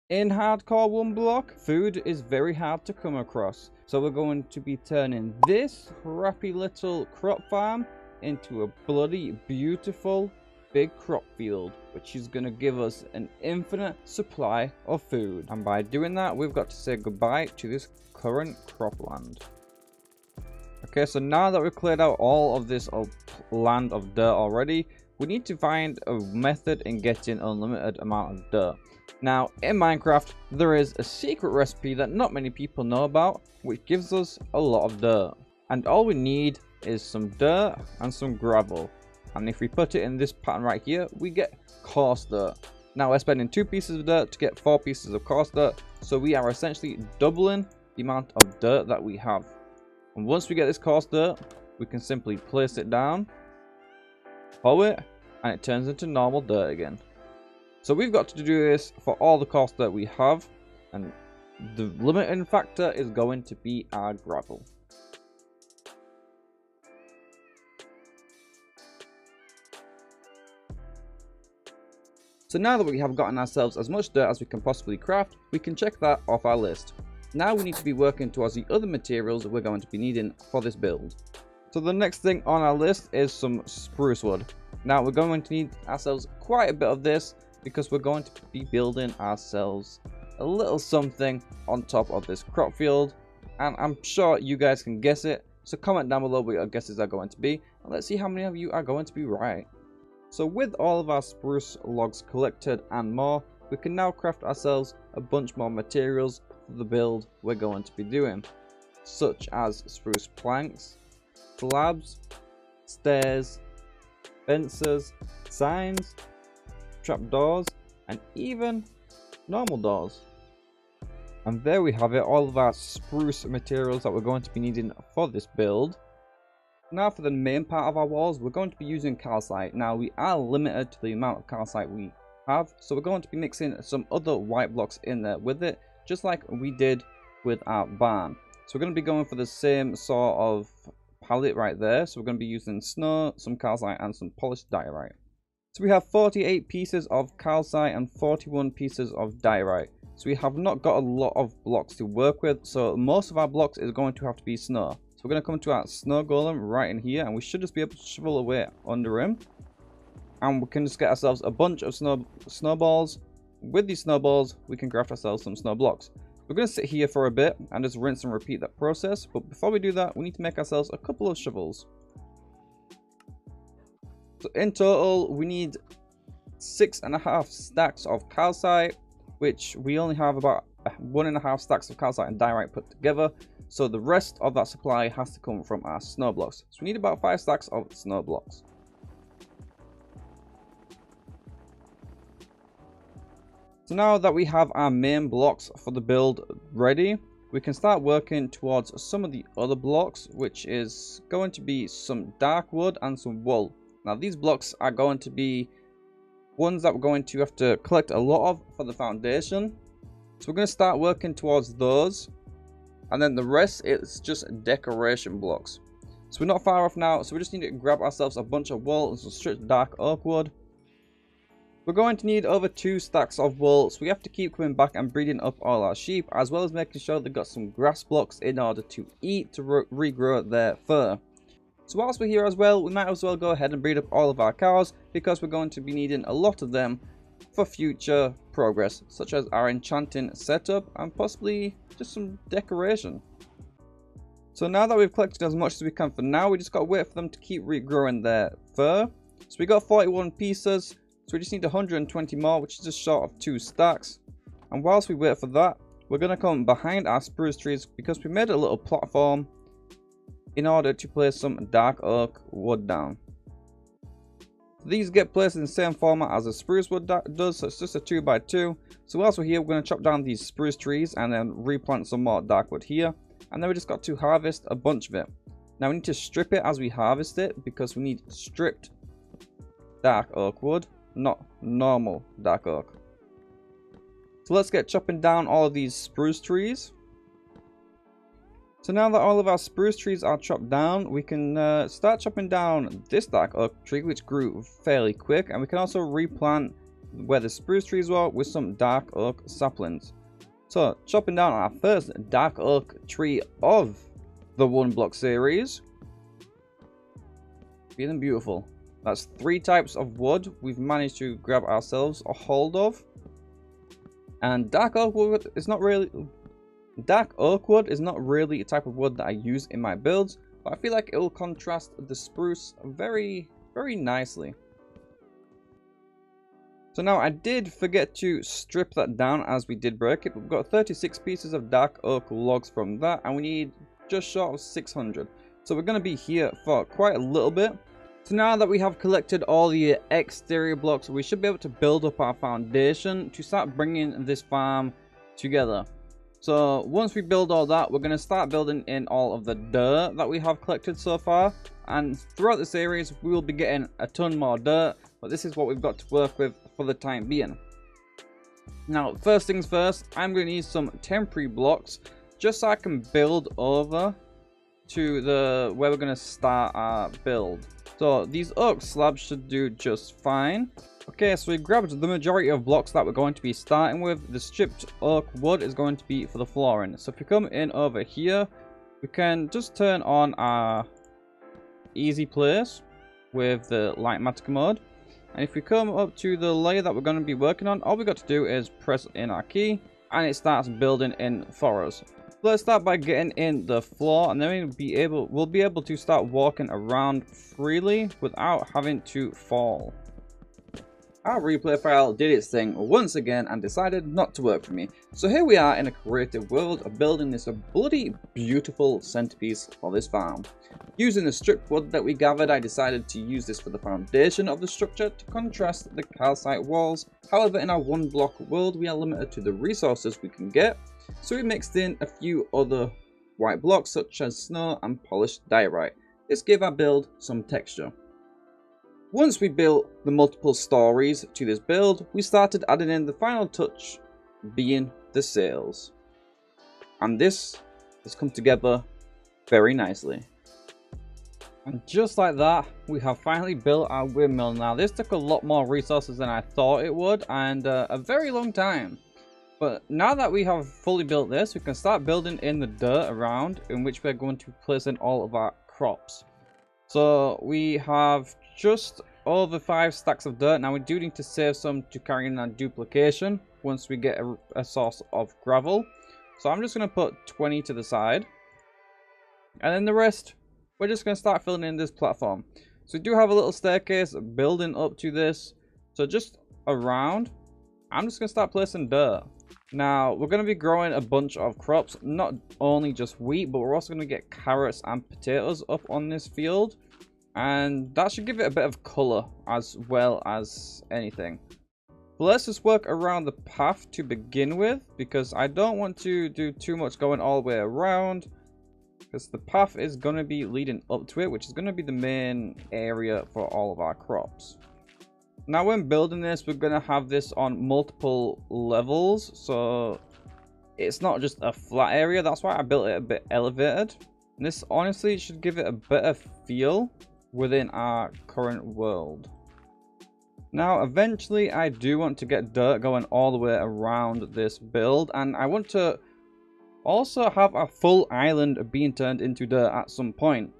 In hardcore one block, food is very hard to come across. So we're going to be turning this crappy little crop farm into a bloody beautiful big crop field, which is going to give us an infinite supply of food. And by doing that, we've got to say goodbye to this current cropland. Okay, so now that we've cleared out all of this land of dirt already, we need to find a method in getting unlimited amount of dirt. Now, in Minecraft, there is a secret recipe that not many people know about, which gives us a lot of dirt. And all we need is some dirt and some gravel. And if we put it in this pattern right here, we get coarse dirt. Now, we're spending 2 pieces of dirt to get 4 pieces of coarse dirt. So we are essentially doubling the amount of dirt that we have. And once we get this coarse dirt, we can simply place it down, hoe it, and it turns into normal dirt again. So we've got to do this for all the coarse dirt we have, and the limiting factor is going to be our gravel. So now that we have gotten ourselves as much dirt as we can possibly craft, we can check that off our list. Now we need to be working towards the other materials that we're going to be needing for this build. So the next thing on our list is some spruce wood. Now we're going to need ourselves quite a bit of this, because we're going to be building ourselves a little something on top of this crop field, and I'm sure you guys can guess it. So comment down below what your guesses are going to be, and let's see how many of you are going to be right. So with all of our spruce logs collected and more, we can now craft ourselves a bunch more materials for the build we're going to be doing, such as spruce planks, slabs, stairs, fences, signs, trapdoors, and even normal doors. And there we have it, all of our spruce materials that we're going to be needing for this build. Now for the main part of our walls, we're going to be using calcite. Now we are limited to the amount of calcite we have, so we're going to be mixing some other white blocks in there with it, just like we did with our barn. So we're going to be going for the same sort of palette right there. So we're going to be using snow, some calcite, and some polished diorite. So we have 48 pieces of calcite and 41 pieces of diorite. So we have not got a lot of blocks to work with. So most of our blocks is going to have to be snow. So we're going to come to our snow golem right in here, and we should just be able to shovel away under him. And we can just get ourselves a bunch of snowballs. With these snowballs, we can craft ourselves some snow blocks. We're going to sit here for a bit and just rinse and repeat that process. But before we do that, we need to make ourselves a couple of shovels. So in total, we need 6.5 stacks of calcite, which we only have about 1.5 stacks of calcite and diorite put together. So the rest of that supply has to come from our snow blocks. So we need about 5 stacks of snow blocks. So now that we have our main blocks for the build ready, we can start working towards some of the other blocks, which is going to be some dark wood and some wool. Now these blocks are going to be ones that we're going to have to collect a lot of for the foundation. So we're going to start working towards those. And then the rest is just decoration blocks. So we're not far off now. So we just need to grab ourselves a bunch of wool and some stripped dark oak wood. We're going to need over 2 stacks of wool. So we have to keep coming back and breeding up all our sheep, as well as making sure they've got some grass blocks in order to eat to regrow their fur. So whilst we're here as well, we might as well go ahead and breed up all of our cows, because we're going to be needing a lot of them for future progress, such as our enchanting setup and possibly just some decoration. So now that we've collected as much as we can for now, we just got to wait for them to keep regrowing their fur. So we got 41 pieces, so we just need 120 more, which is just short of 2 stacks. And whilst we wait for that, we're going to come behind our spruce trees, because we made a little platform in order to place some dark oak wood down. These get placed in the same format as a spruce wood does, so it's just a 2x2. So whilst we're here, we're going to chop down these spruce trees and then replant some more dark wood here. And then we just got to harvest a bunch of it. Now we need to strip it as we harvest it, because we need stripped dark oak wood, not normal dark oak. So let's get chopping down all of these spruce trees. So now that all of our spruce trees are chopped down, we can start chopping down this dark oak tree, which grew fairly quick. And we can also replant where the spruce trees were with some dark oak saplings. So chopping down our first dark oak tree of the one block series. Feeling beautiful. That's 3 types of wood we've managed to grab ourselves a hold of. And dark oak wood is not really a type of wood that I use in my builds, but I feel like it will contrast the spruce very, very nicely. So now I did forget to strip that down as we did break it, but we've got 36 pieces of dark oak logs from that, and we need just short of 600. So we're going to be here for quite a little bit. So now that we have collected all the exterior blocks, we should be able to build up our foundation to start bringing this farm together. So once we build all that, we're going to start building in all of the dirt that we have collected so far. And throughout the series, we will be getting a ton more dirt, but this is what we've got to work with for the time being. Now, first things first, I'm going to need some temporary blocks just so I can build over to the where we're going to start our build. So these oak slabs should do just fine. Okay, so we grabbed the majority of blocks that we're going to be starting with. The stripped oak wood is going to be for the flooring. So if we come in over here, we can just turn on our easy place with the light matic mode. And if we come up to the layer that we're going to be working on, all we got to do is press in our key and it starts building in for us. Let's start by getting in the floor, and then we'll be able to start walking around freely without having to fall. Our replay file did its thing once again and decided not to work for me. So here we are in a creative world of building this bloody beautiful centerpiece for this farm. Using the stripped wood that we gathered, I decided to use this for the foundation of the structure to contrast the calcite walls. However, in our one block world, we are limited to the resources we can get. So we mixed in a few other white blocks such as snow and polished diorite. This gave our build some texture. Once we built the multiple stories to this build, we started adding in the final touch, being the sails. And this has come together very nicely. And just like that, we have finally built our windmill. Now this took a lot more resources than I thought it would, and a very long time. But now that we have fully built this, we can start building in the dirt around, in which we're going to place in all of our crops. So we have just over 5 stacks of dirt. Now we do need to save some to carry in our duplication once we get a source of gravel. So I'm just going to put 20 to the side. And then the rest, we're just going to start filling in this platform. So we do have a little staircase building up to this. So just around, I'm just going to start placing dirt. Now, we're going to be growing a bunch of crops, not only just wheat, but we're also going to get carrots and potatoes up on this field. And that should give it a bit of color as well as anything. But let's just work around the path to begin with, because I don't want to do too much going all the way around, because the path is going to be leading up to it, which is going to be the main area for all of our crops. Now when building this, we're going to have this on multiple levels, so it's not just a flat area. That's why I built it a bit elevated. And this honestly should give it a better feel within our current world. Now eventually I do want to get dirt going all the way around this build, and I want to also have a full island being turned into dirt at some point.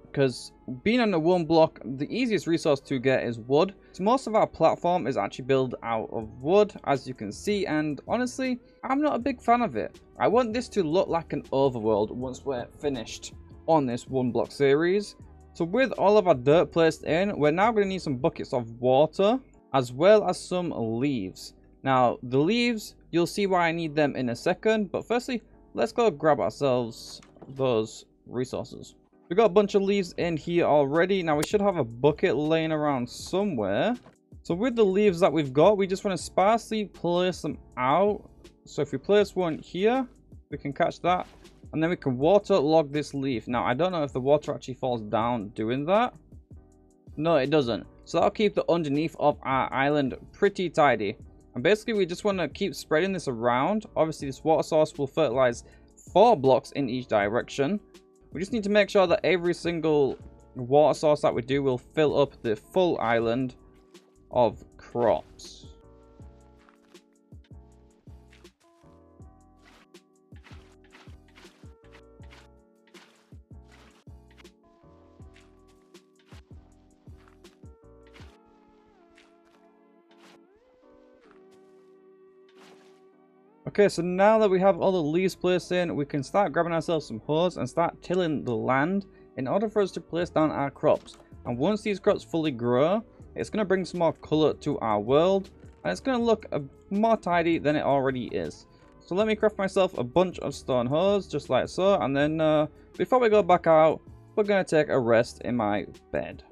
Because being on the one block, the easiest resource to get is wood. So most of our platform is actually built out of wood, as you can see, and honestly, I'm not a big fan of it. I want this to look like an overworld once we're finished on this one block series. So with all of our dirt placed in, we're now going to need some buckets of water, as well as some leaves. Now, the leaves, you'll see why I need them in a second, but firstly, let's go grab ourselves those resources. We got a bunch of leaves in here already. Now we should have a bucket laying around somewhere. So with the leaves that we've got, we just want to sparsely place them out. So if we place one here, we can catch that. And then we can water log this leaf. Now I don't know if the water actually falls down doing that. No, it doesn't. So that'll keep the underneath of our island pretty tidy. And basically we just want to keep spreading this around. Obviously this water source will fertilize 4 blocks in each direction. We just need to make sure that every single water source that we do will fill up the full island of crops. Okay, so now that we have all the leaves placed in, we can start grabbing ourselves some hoes and start tilling the land in order for us to place down our crops. And once these crops fully grow, it's going to bring some more color to our world, and it's going to look more tidy than it already is. So let me craft myself a bunch of stone hoes, just like so, and then before we go back out, we're going to take a rest in my bed.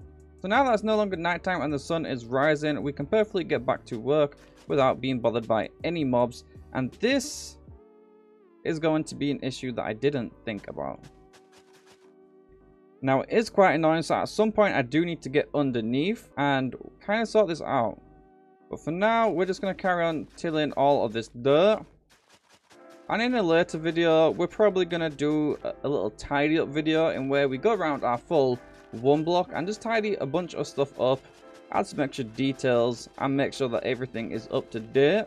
So now that it's no longer nighttime and the sun is rising, we can perfectly get back to work without being bothered by any mobs. And this is going to be an issue that I didn't think about. Now, it is quite annoying, so at some point I do need to get underneath and kind of sort this out. But for now, we're just going to carry on tilling all of this dirt. And in a later video, we're probably going to do a little tidy up video in where we go around our full OneBlock and just tidy a bunch of stuff up, add some extra details, and make sure that everything is up to date.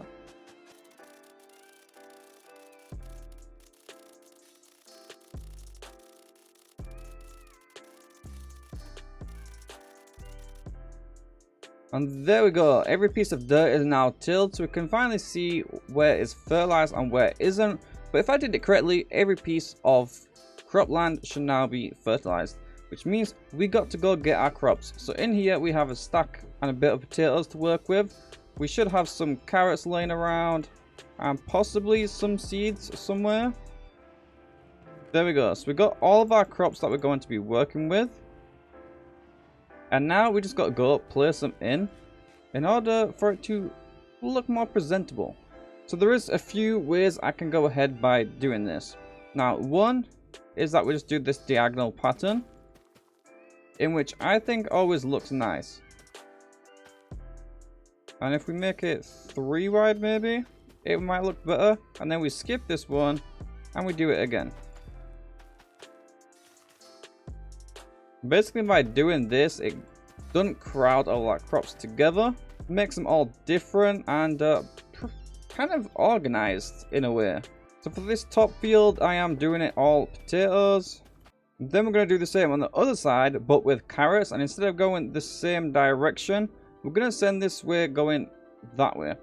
And there we go, every piece of dirt is now tilled, so we can finally see where it's fertilized and where it isn't. But if I did it correctly, every piece of cropland should now be fertilized, which means we got to go get our crops. So in here we have a stack and a bit of potatoes to work with. We should have some carrots laying around and possibly some seeds somewhere. There we go, so we got all of our crops that we're going to be working with. And now we just got to go place them in order for it to look more presentable. So there is a few ways I can go ahead by doing this. Now, one is that we just do this diagonal pattern, in which I think always looks nice. And if we make it 3 wide maybe, it might look better. And then we skip this one and we do it again. Basically, by doing this, it doesn't crowd all our crops together, makes them all different and kind of organized in a way. So for this top field, I am doing it all potatoes. Then we're going to do the same on the other side, but with carrots. And instead of going the same direction, we're going to send this way going that way.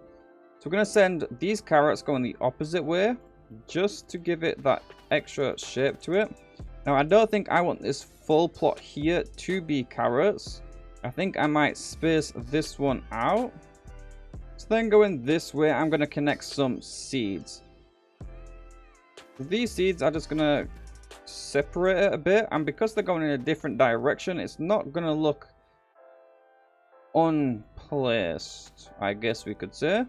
So we're going to send these carrots going the opposite way, just to give it that extra shape to it. Now, I don't think I want this full plot here to be carrots. I think I might space this one out. So then going this way, I'm going to connect some seeds. These seeds are just going to separate it a bit. And because they're going in a different direction, it's not going to look unplaced, I guess we could say.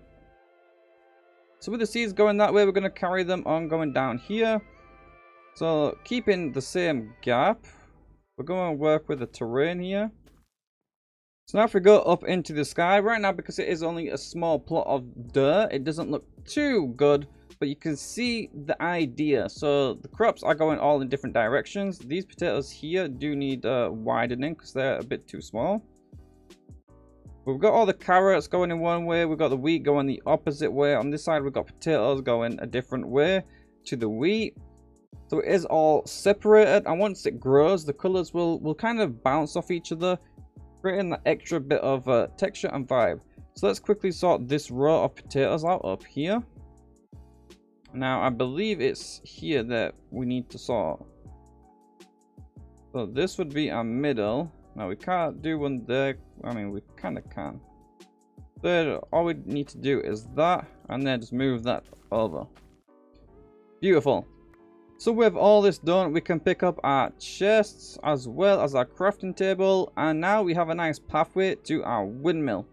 So with the seeds going that way, we're going to carry them on going down here. So keeping the same gap, we're going to work with the terrain here. So now if we go up into the sky, right now because it is only a small plot of dirt, it doesn't look too good, but you can see the idea. So the crops are going all in different directions. These potatoes here do need widening because they're a bit too small. We've got all the carrots going in one way, we've got the wheat going the opposite way. On this side we've got potatoes going a different way to the wheat. So it is all separated, and once it grows, the colors will kind of bounce off each other, creating that extra bit of texture and vibe. So let's quickly sort this row of potatoes out up here. Now I believe it's here that we need to sort. So this would be our middle. Now we can't do one there. I mean, we kind of can. So all we need to do is that, and then just move that over. Beautiful. So with all this done, we can pick up our chests as well as our crafting table, and now we have a nice pathway to our windmill.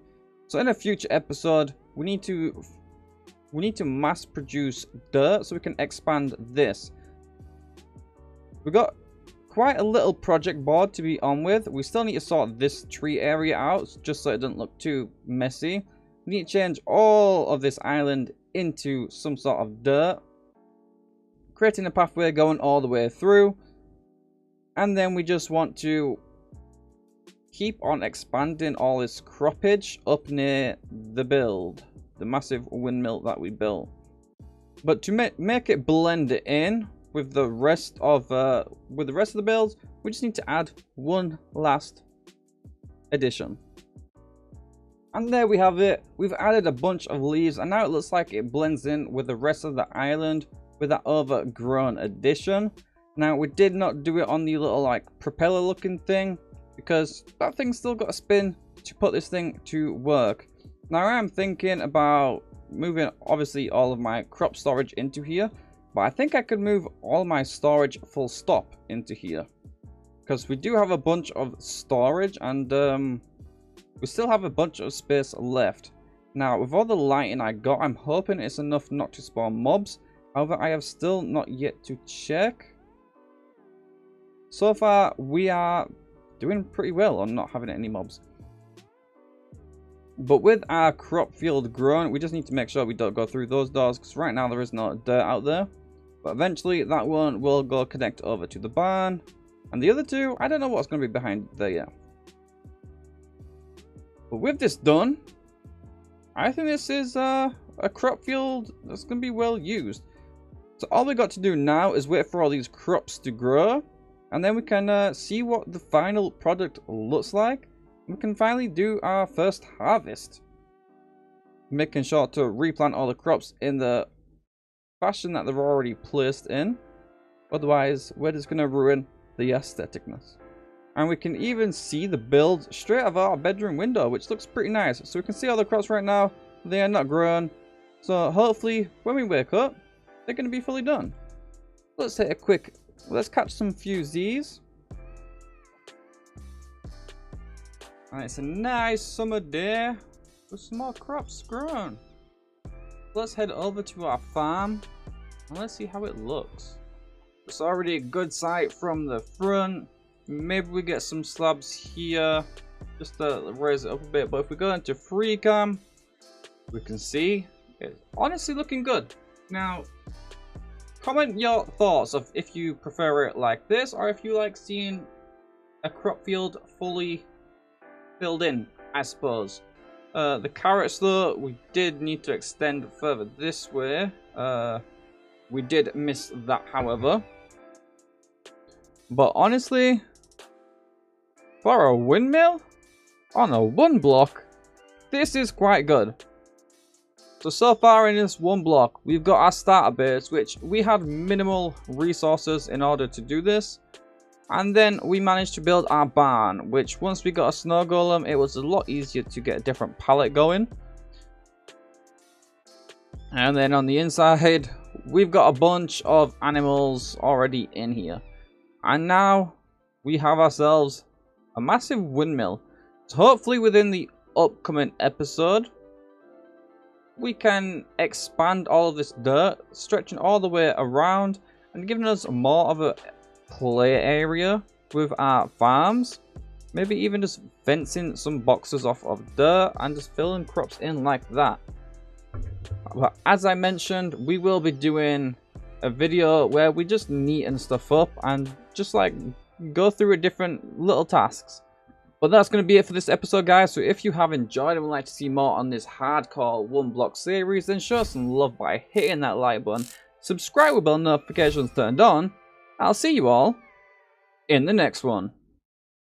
So in a future episode, we need to mass produce dirt so we can expand this. We've got quite a little project board to be on with. We still need to sort this tree area out just so it doesn't look too messy. We need to change all of this island into some sort of dirt, creating a pathway going all the way through. And then we just want to keep on expanding all this croppage up near the build, the massive windmill that we built. But to make it blend it in with the rest of the builds, we just need to add one last addition. And there we have it. We've added a bunch of leaves and now it looks like it blends in with the rest of the island with that overgrown addition. Now we did not do it on the little like propeller looking thing because that thing's still got a spin to put this thing to work. Now I am thinking about moving obviously all of my crop storage into here, but I think I could move all my storage full stop into here because we do have a bunch of storage and we still have a bunch of space left. Now with all the lighting I got, I'm hoping it's enough not to spawn mobs. However, I have still not yet to check. So far we are doing pretty well on not having any mobs. But with our crop field grown, we just need to make sure we don't go through those doors because right now there is no dirt out there. But eventually that one will go connect over to the barn. And the other two, I don't know what's going to be behind there yet. But with this done, I think this is a crop field that's going to be well used. So all we got to do now is wait for all these crops to grow. And then we can see what the final product looks like. We can finally do our first harvest. Making sure to replant all the crops in the fashion that they're already placed in. Otherwise, we're just going to ruin the aestheticness. And we can even see the build straight out of our bedroom window, which looks pretty nice. So we can see all the crops right now. They are not grown. So hopefully, when we wake up, they're going to be fully done. Let's take a quick... Let's catch some few Z's. And it's a nice summer day with some more crops grown. Let's head over to our farm and let's see how it looks. It's already a good sight from the front. Maybe we get some slabs here just to raise it up a bit. But if we go into free cam, we can see it's honestly looking good. Now, comment your thoughts of if you prefer it like this or if you like seeing a crop field fully filled in, I suppose. The carrots though, we did need to extend further this way. We did miss that, however. But honestly, for a windmill on a OneBlock, this is quite good. So far in this OneBlock, we've got our starter base, which we had minimal resources in order to do this. And then we managed to build our barn, which once we got a snow golem, it was a lot easier to get a different pallet going. And then on the inside, we've got a bunch of animals already in here. And now we have ourselves a massive windmill. So hopefully within the upcoming episode, we can expand all of this dirt, stretching all the way around and giving us more of a play area with our farms. Maybe even just fencing some boxes off of dirt and just filling crops in like that. But as I mentioned, we will be doing a video where we just neaten stuff up and just like go through different little tasks. But that's going to be it for this episode, guys. So if you have enjoyed and would like to see more on this hardcore OneBlock series, then show some love by hitting that like button, subscribe with bell notifications turned on. I'll see you all in the next one.